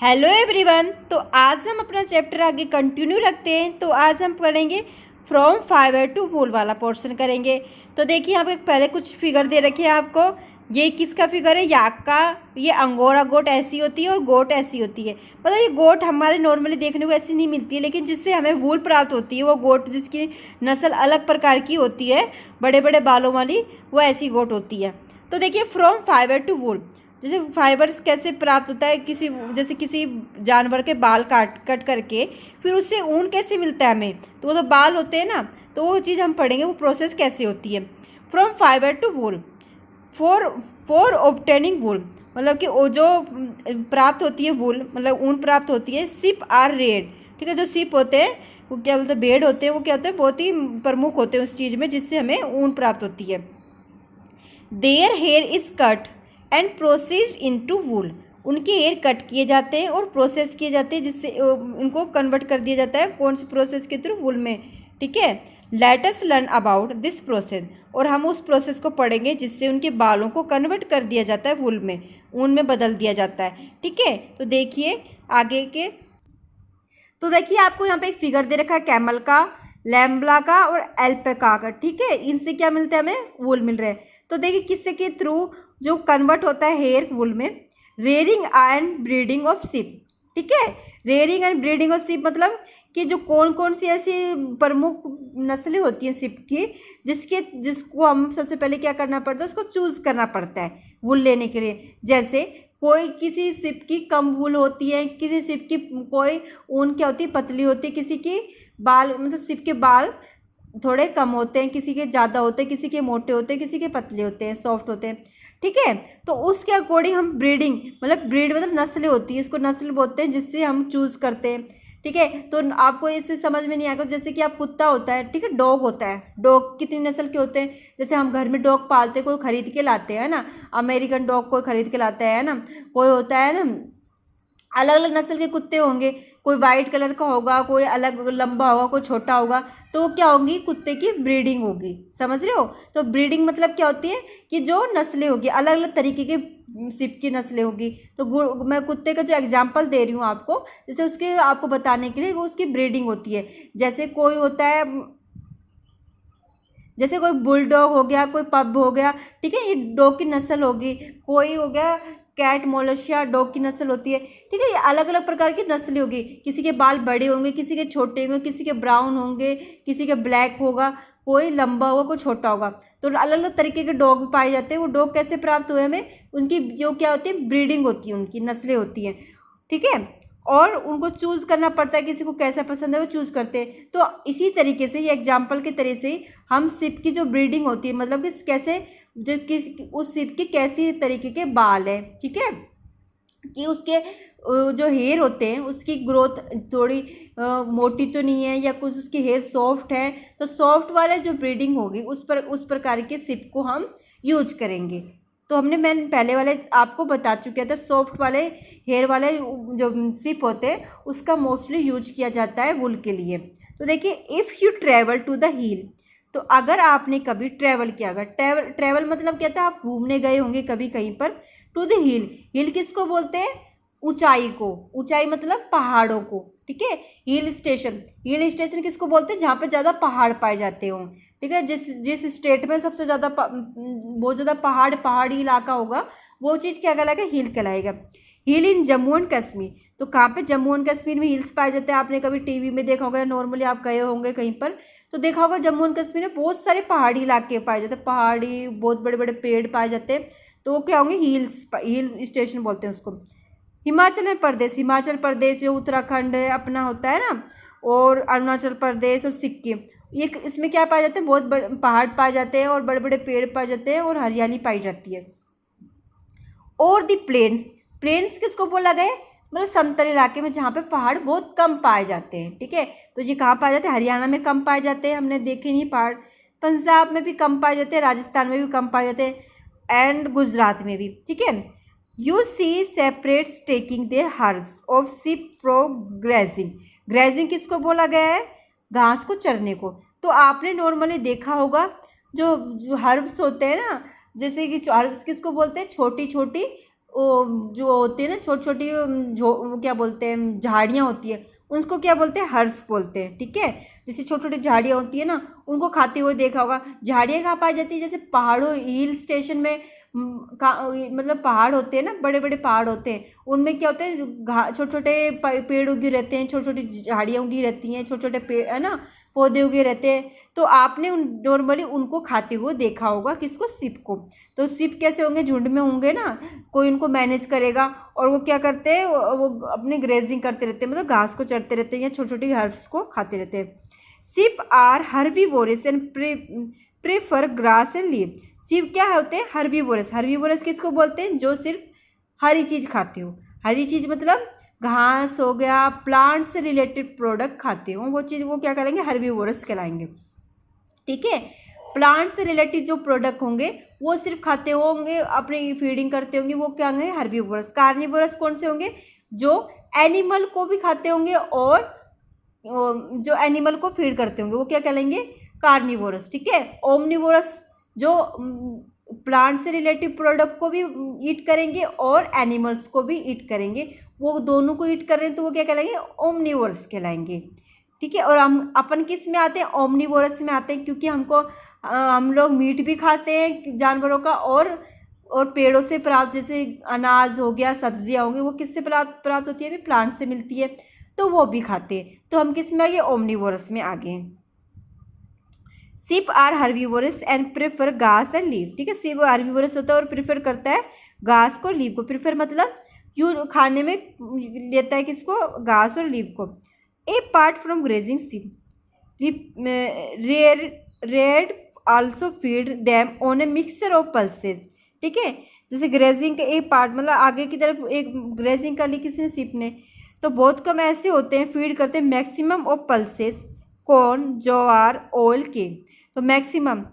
Hello everyone. तो आज हम अपना चैप्टर आगे कंटिन्यू रखते हैं। तो आज हम पढ़ेंगे फ्रॉम फाइबर टू वूल वाला पोर्शन करेंगे। तो देखिए यहाँ पे पहले कुछ फिगर दे रखे हैं आपको। ये किसका फिगर है? याक का। ये अंगोरा गोट ऐसी होती है और गोट ऐसी होती है। मतलब ये गोट हमारे नॉर्मली देखने को ऐसी नहीं मिलती है, लेकिन जिससे हमें वूल प्राप्त होती है वो गोट जिसकी नस्ल अलग प्रकार की होती है, बड़े बड़े बालों वाली, वो ऐसी गोट होती है। तो देखिए फ्रॉम फाइबर टू वूल, जैसे फाइबर्स कैसे प्राप्त होता है, जैसे किसी जानवर के बाल कट करके फिर उससे ऊन कैसे मिलता है हमें, तो वो तो बाल होते हैं ना, तो वो चीज़ हम पढ़ेंगे वो प्रोसेस कैसे होती है। From fibre to wool, for for obtaining wool, मतलब कि वो जो प्राप्त होती है वूल, मतलब ऊन प्राप्त होती है। सिप आर रेड, ठीक है। जो सिप होते हैं वो क्या बोलते हैं, भेड़ होते हैं, वो क्या होते हैं, बहुत ही प्रमुख होते हैं उस चीज़ में जिससे हमें ऊन प्राप्त होती है। Their hair is cut and processed into wool, उनके हेयर कट किए जाते हैं और प्रोसेस किए जाते हैं, जिससे उनको कन्वर्ट कर दिया जाता है कौन से प्रोसेस के थ्रू? वूल में, ठीक है। Let us learn about this process, और हम उस प्रोसेस को पढ़ेंगे जिससे उनके बालों को कन्वर्ट कर दिया जाता है वूल में, ऊन में बदल दिया जाता है, ठीक है। तो देखिए आगे के, तो देखिए आपको यहाँ पे एक फिगर दे रखा है कैमल का, लैम्बला का और एल्पेका का, ठीक है। इनसे क्या मिलता है? हमें वूल मिल रहा है। तो देखिए किससे के थ्रू जो कन्वर्ट होता है हेयर वूल में? Rearing and breeding of ship, ठीक है। Rearing and breeding of ship मतलब कि जो कौन कौन सी ऐसी प्रमुख नस्लें होती हैं शिप की, जिसको हम सबसे पहले क्या करना पड़ता है, उसको चूज करना पड़ता है वूल लेने के लिए। जैसे कोई किसी शिप की कम वूल होती है, किसी शिप की कोई ऊन क्या होती है, पतली होती है, किसी की बाल मतलब शिप के बाल थोड़े कम होते हैं, किसी के ज़्यादा होते हैं, किसी के मोटे होते हैं, किसी के पतले होते हैं, सॉफ्ट होते हैं, ठीक है। तो उसके अकॉर्डिंग हम ब्रीडिंग, मतलब ब्रीड मतलब नस्लें होती है, इसको नस्ल बोलते हैं, जिससे हम चूज़ करते हैं, ठीक है। तो आपको इससे समझ में नहीं आएगा, जैसे कि आप कुत्ता होता है, ठीक है, डॉग होता है, डॉग कितनी नस्ल के होते हैं? जैसे हम घर में डॉग पालते हैं, कोई खरीद के लाते हैं ना, अमेरिकन डॉग कोई खरीद के लाता है ना, कोई होता है ना, अलग अलग नस्ल के कुत्ते होंगे, कोई वाइट कलर का होगा, कोई अलग लंबा होगा, कोई छोटा होगा, तो वो क्या होगी? कुत्ते की ब्रीडिंग होगी, समझ रहे हो। तो ब्रीडिंग मतलब क्या होती है कि जो नस्लें होगी, अलग अलग तरीके की शिप की नस्लें होगी। तो मैं कुत्ते का जो एग्जांपल दे रही हूँ आपको, जैसे उसके आपको बताने के लिए, वो उसकी ब्रीडिंग होती है। जैसे कोई होता है, जैसे कोई बुलडॉग हो गया, कोई पब हो गया, ठीक है, ये डॉग की नस्ल होगी। कोई हो गया कैट मोलोशिया, डॉग की नस्ल होती है, ठीक है। ये अलग अलग प्रकार की नस्लें होगी। किसी के बाल बड़े होंगे, किसी के छोटे होंगे, किसी के ब्राउन होंगे, किसी के ब्लैक होगा, कोई लंबा होगा, कोई छोटा होगा। तो अलग अलग तरीके के डॉग पाए जाते हैं। वो डॉग कैसे प्राप्त हुए हमें? उनकी जो क्या होती है, ब्रीडिंग होती है, उनकी नस्लें होती हैं, ठीक है। और उनको चूज़ करना पड़ता है, किसी को कैसा पसंद है वो चूज़ करते हैं। तो इसी तरीके से, ये एग्जाम्पल के तरह से हम शिप की जो ब्रीडिंग होती है, मतलब कि कैसे जो उस शिप के कैसी तरीके के बाल हैं, ठीक है, कि उसके जो हेयर होते हैं उसकी ग्रोथ थोड़ी मोटी तो नहीं है, या कुछ उसके हेयर सॉफ्ट है, तो सॉफ्ट वाले जो ब्रीडिंग होगी उस प्रकार के शिप को हम यूज करेंगे। तो मैंने पहले वाले आपको बता चुके थे, सॉफ्ट वाले हेयर वाले जो शिप होते हैं उसका मोस्टली यूज किया जाता है वुल के लिए। तो देखिए if you travel to the hill, तो अगर आपने कभी ट्रैवल किया, अगर ट्रैवल मतलब क्या था, आप घूमने गए होंगे कभी कहीं पर। टू द हिल, हिल किसको बोलते हैं? ऊंचाई को। ऊंचाई मतलब पहाड़ों को, ठीक है। हिल स्टेशन, हिल स्टेशन किसको बोलते हैं? जहाँ पे ज़्यादा पहाड़ पाए जाते हों, ठीक है। जिस जिस स्टेट में सबसे ज़्यादा बहुत ज़्यादा पहाड़ी इलाका होगा, वो चीज़ क्या कहलाएगा? हिल कहलाएगा। हिल इन जम्मू एंड कश्मीर, तो कहाँ पे? जम्मू एंड कश्मीर में हिल्स पाए जाते हैं। आपने कभी टीवी में देखा होगा, नॉर्मली आप गए होंगे कहीं पर तो देखा होगा, जम्मू एंड कश्मीर में बहुत सारे पहाड़ी इलाके पाए जाते हैं, पहाड़ी बहुत बड़े बड़े पेड़ पाए जाते हैं, तो वो क्या होंगे? हिल स्टेशन बोलते हैं उसको। हिमाचल प्रदेश, हिमाचल प्रदेश जो उत्तराखंड है अपना होता है ना, और अरुणाचल प्रदेश और सिक्किम, ये इसमें क्या पाए जाते हैं? बहुत बड़े पहाड़ पाए जाते हैं और बड़े बड़े पेड़ पाए जाते हैं और हरियाली पाई जाती है। और दी प्लेन्स, प्लेन्स किसको बोला गया? मतलब समतल इलाके में जहाँ पे पहाड़ बहुत कम पाए जाते हैं, ठीक है। तो ये कहाँ पाए जाते हैं? हरियाणा में कम पाए जाते हैं, हमने देखे नहीं पहाड़। पंजाब में भी कम पाए जाते हैं, राजस्थान में भी कम पाए जाते हैं, एंड गुजरात में भी, ठीक है। You see shepherds taking their herds of sheep from grazing, grazing किसको बोला गया है? घास को चरने को। तो आपने नॉर्मली देखा होगा जो जो हर्ब्स होते हैं ना, जैसे कि हर्ब्स किसको बोलते हैं? छोटी छोटी वो जो होती है ना छोटी छोटी, जो वो क्या बोलते हैं, झाड़ियाँ होती है, उसको क्या बोलते हैं, हर्स बोलते हैं। ठीक है, जैसे छोटी छोटी झाड़ियाँ होती है ना, उनको खाते हुए देखा होगा। झाड़ियाँ कहाँ पाई जाती है, जैसे पहाड़ों, हिल स्टेशन में मतलब पहाड़ होते हैं ना, बड़े बड़े पहाड़ होते हैं, उनमें क्या होते हैं, छोटे छोटे पेड़ उगे रहते हैं, छोटी छोटी झाड़ियाँ उगी रहती हैं, छोटे छोटे पेड़ है ना, पौधे उगे रहते हैं। तो आपने नॉर्मली उनको खाते हुए देखा होगा, किसको, सिप को। तो सिप कैसे होंगे, झुंड में होंगे ना, कोई उनको मैनेज करेगा, और वो क्या करते हैं, वो अपनी ग्रेजिंग करते रहते हैं, मतलब घास को चरते रहते हैं या छोटी छोटी हर्ब्स को खाते रहते हैं। Sheep are herbivorous and prefer grass and leave. Sheep क्या होते हैं, हर्बीवोरस। हर्बीवोरस किसको बोलते हैं, जो सिर्फ हरी चीज खाते हो। हरी चीज मतलब घास हो गया, प्लांट से रिलेटेड प्रोडक्ट खाते हो, वो चीज़ वो क्या करेंगे, हर्बीवोरस कहलाएंगे। ठीक है, प्लांट से रिलेटेड जो प्रोडक्ट होंगे वो सिर्फ खाते होंगे, अपनी फीडिंग करते होंगे, वो क्या होंगे, हर्बीवोरस। कार्निवोरस कौन से होंगे, जो एनिमल को भी खाते होंगे और जो एनिमल को फीड करते होंगे, वो क्या कहलाएंगे, कार्निवोरस। ठीक है, ओमनिवोरस जो प्लांट से रिलेटेड प्रोडक्ट को भी ईट करेंगे और एनिमल्स को भी ईट करेंगे, वो दोनों को ईट कर रहे हैं, तो वो क्या कहलाएंगे, ओमनिवोरस कहलाएंगे। ठीक है, और हम अपन किस में आते हैं, ओमनिवोरस में आते हैं, क्योंकि हम लोग मीट भी खाते हैं जानवरों का, और पेड़ों से प्राप्त, जैसे अनाज हो गया, सब्जियां होंगी, वो किससे प्राप्त होती है, भी प्लांट से मिलती है, तो वो भी खाते हैं। तो हम किस में आ गए, ओमनिवोरस में आ गए। Sheep are herbivorous and prefer घास एंड लीव। ठीक है, सिप हर्बीवोरस होता है और प्रेफर करता है घास को, लीव को। प्रेफर मतलब यू खाने में लेता है किसको, घास और लीव को। Apart from grazing sheep, red also feed them on a mixture of pulses। ठीक है, जैसे ग्रेजिंग का एक पार्ट, मतलब आगे की तरफ एक ग्रेजिंग कर ली किसी ने, सिप ने, तो बहुत कम ऐसे होते हैं फीड करते हैं maximum of pulses, corn, jowar, oil के। तो मैक्सिमम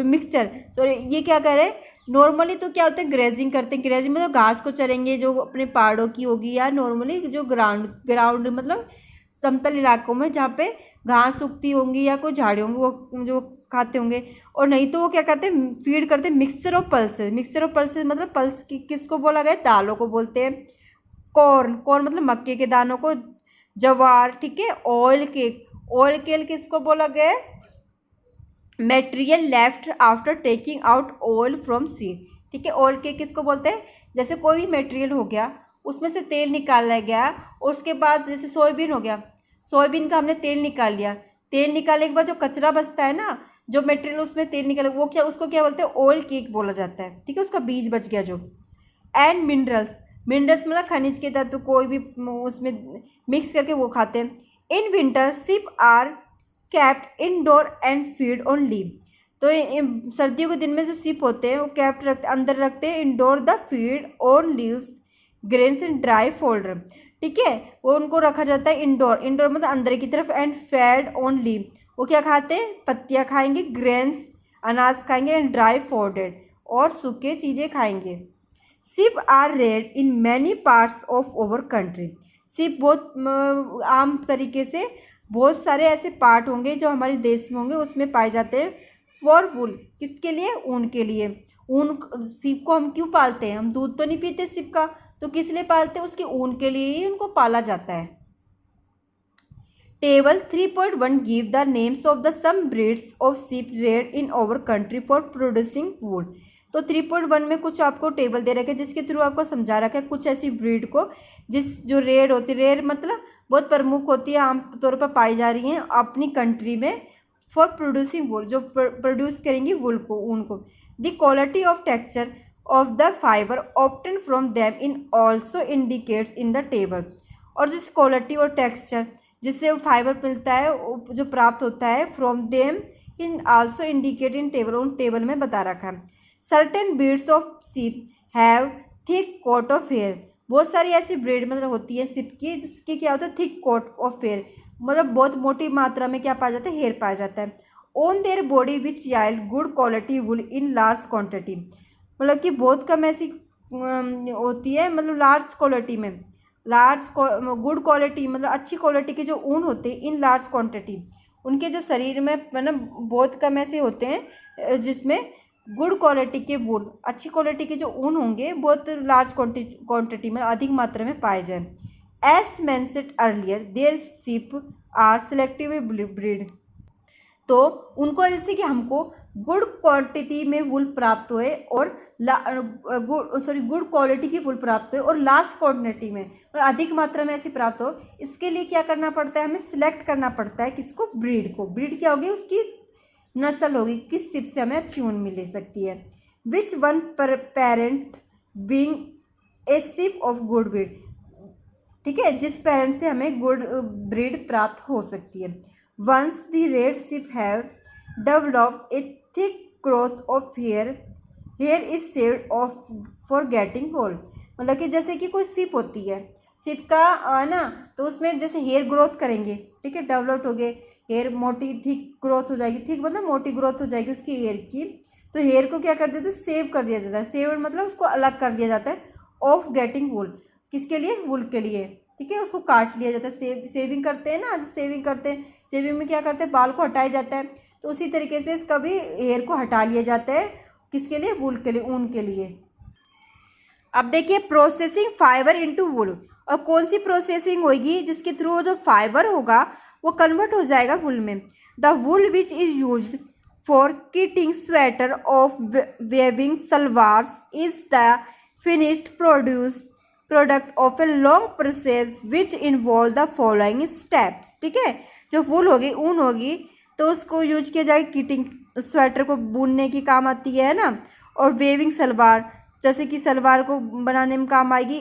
मिक्सचर, सॉरी ये क्या कर रहे हैं, नॉर्मली तो क्या होता है, ग्रेजिंग करते हैं। ग्रेजिंग मतलब घास को चरेंगे, जो अपने पहाड़ों की होगी, या नॉर्मली जो ग्राउंड मतलब समतल इलाकों में जहाँ पे घास उगती होंगी या कोई झाड़ी होंगी, वो जो खाते होंगे। और नहीं तो वो क्या करते हैं, फीड करते हैं mixture of pulses. Mixture of pulses मतलब पल्स किसको बोला गया, दालों को बोलते हैं। कॉर्न मतलब मक्के के दानों को। जवार, ठीक है। ऑयल केक किसको बोला गया है, material left after taking out oil from seed. ठीक है, ऑयल केक किसको बोलते हैं, जैसे कोई भी मटेरियल हो गया, उसमें से तेल निकाला गया, और उसके बाद जैसे सोयाबीन हो गया, सोयाबीन का हमने तेल निकाल लिया, तेल निकालने के बाद जो कचरा बचता है ना, जो मटेरियल उसमें तेल निकला, वो क्या, उसको क्या बोलते हैं, ऑयल केक बोला जाता है। ठीक है, उसका बीज बच गया जो। एंड मिनरल्स मतलब खनिज के तत्व कोई भी उसमें मिक्स करके वो खाते हैं। In winter sheep are kept indoor and feed on leave. तो सर्दियों के दिन में जो सिप होते हैं वो कैप्ट अंदर रखते हैं, indoor the feed on leaves, grains and dry folder. ठीक है, वो उनको रखा जाता है इंडोर मतलब अंदर की तरफ, एंड फेड ऑन लीव, वो क्या खाते हैं, पत्तियाँ खाएंगे, ग्रेन्स अनाज खाएंगे, एंड ड्राई फोल्डेड और सूखे चीज़ें खाएंगे। Sheep are reared in many parts of over country. Sheep बहुत आम तरीके से बहुत सारे ऐसे पार्ट होंगे जो हमारे देश में होंगे, उसमें पाए जाते हैं। फॉर वुल किसके लिए, ऊन के लिए। ऊन, सिप को हम क्यों पालते हैं, हम दूध तो नहीं पीते सिप का, तो किस लिए पालते हैं, उसके ऊन के लिए ही उनको पाला जाता है। Table 3.1 give the names of the some breeds of sheep reared in our country for producing wool. तो 3.1 में कुछ आपको टेबल दे रखा है, जिसके थ्रू आपको समझा रखा है कुछ ऐसी ब्रीड को जो रेड होती है, रेड मतलब बहुत प्रमुख होती है, आमतौर पर पाई जा रही हैं अपनी कंट्री में, फॉर प्रोड्यूसिंग वूल, जो प्रोड्यूस करेंगी वूल को, ऊन को। The quality of texture of the fibre obtain from them in also indicates in the table. और जिस क्वालिटी और टेक्सचर जिससे फाइबर मिलता है, जो प्राप्त होता है, from them in also indicate in table, उन टेबल में बता रखा है। Certain breeds of sheep have thick coat of hair. बहुत सारी ऐसी ब्रीड मतलब होती है सिप की, जिसकी क्या होता है, थिक कोट ऑफ हेयर, मतलब बहुत मोटी मात्रा में क्या पाया जाता है, हेयर पाया जाता है। On their body which yield good quality wool in large quantity, मतलब कि बहुत कम ऐसी होती है, मतलब लार्ज क्वालिटी में, गुड क्वालिटी मतलब अच्छी क्वालिटी के जो ऊन होते हैं, इन लार्ज क्वांटिटी, उनके जो शरीर में मतलब बहुत कम ऐसे होते हैं जिसमें गुड क्वालिटी के वूल, अच्छी क्वालिटी के जो ऊन होंगे बहुत लार्ज क्वांटिटी में, अधिक मात्रा में पाए जाए। As mentioned earlier their sheep are selective breed, तो उनको जैसे कि हमको गुड क्वांटिटी में वूल प्राप्त हुए और गुड क्वालिटी की वूल प्राप्त हुए और लार्ज क्वांटिटी में और अधिक मात्रा में ऐसी प्राप्त हो, इसके लिए क्या करना पड़ता है, हमें सिलेक्ट करना पड़ता है किसको, ब्रीड को। ब्रीड क्या होगी, उसकी नस्ल होगी, किस शिप से हमें अच्छी ऊन मिल सकती है। Which one parent being a ship of good breed, ठीक है, जिस पेरेंट से हमें गुड ब्रीड प्राप्त हो सकती है। Once the reared sheep have developed a thick growth of hair is shaved off for getting gold, मतलब कि जैसे कि कोई शिप होती है, शिप का ना, तो उसमें जैसे हेयर ग्रोथ करेंगे, ठीक है, डेवलप्ड हो गए, हेयर मोटी थिक ग्रोथ हो जाएगी, थिक मतलब मोटी ग्रोथ हो जाएगी उसकी हेयर की, तो हेयर को क्या कर देते हैं, सेव कर दिया जाता है। सेव मतलब उसको अलग कर दिया जाता है ऑफ गेटिंग वूल, किसके लिए, वूल के लिए, ठीक है, उसको काट लिया जाता है। सेविंग करते हैं ना, सेविंग करते हैं, सेविंग में क्या करते हैं, बाल को हटाया जाता है, तो उसी तरीके से इसका भी हेयर को हटा लिया जाता है, किसके लिए, वूल के लिए, ऊन के लिए। अब देखिए प्रोसेसिंग फाइबर इनटू वूल, और कौन सी प्रोसेसिंग होगी, जिसके थ्रू जो फाइबर होगा वो कन्वर्ट हो जाएगा वूल में। The wool which is used for knitting sweater of weaving shawls is the finished product of a long process which involve the following steps, ठीक है, जो वूल होगी, ऊन होगी, तो उसको यूज किया जाएगा किटिंग, स्वेटर को बुनने की काम आती है ना, और वेविंग सलवार, जैसे कि सलवार को बनाने में काम आएगी,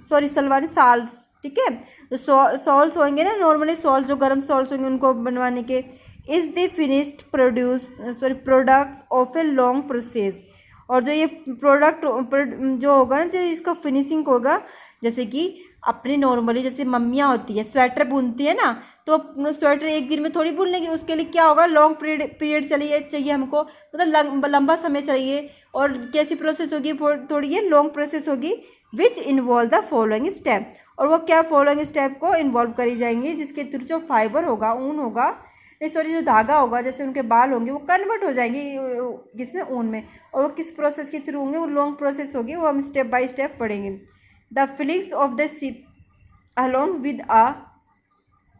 सॉरी सलवार साल्स, ठीक है, तो सॉल्स होंगे ना, नॉर्मली सॉल्स जो गर्म सॉल्स होंगे उनको बनवाने के। Is the finished products of a long process, और जो ये प्रोडक्ट जो होगा ना, जो इसका फिनिशिंग होगा, जैसे कि अपनी नॉर्मली जैसे मम्मियाँ होती है स्वेटर बुनती है ना, तो स्वेटर एक दिन में थोड़ी बुन लेंगे, उसके लिए क्या होगा, लॉन्ग पीरियड चाहिए हमको, मतलब लंबा समय चाहिए, और कैसी प्रोसेस होगी, थोड़ी ये लॉन्ग प्रोसेस होगी, विच इन्वॉल्व द फॉलोइंग स्टेप, और वो क्या फॉलोइंग स्टेप को इन्वॉल्व करी जाएंगी, जिसके थ्रू जो फाइबर होगा, ऊन होगा, सॉरी जो धागा होगा, जैसे उनके बाल होंगे वो कन्वर्ट हो जाएंगे किसमें, ऊन में, और वो किस प्रोसेस के थ्रू होंगे, वो लॉन्ग प्रोसेस होगी, वो हम स्टेप बाय स्टेप पढ़ेंगे। The flix of the ship along with a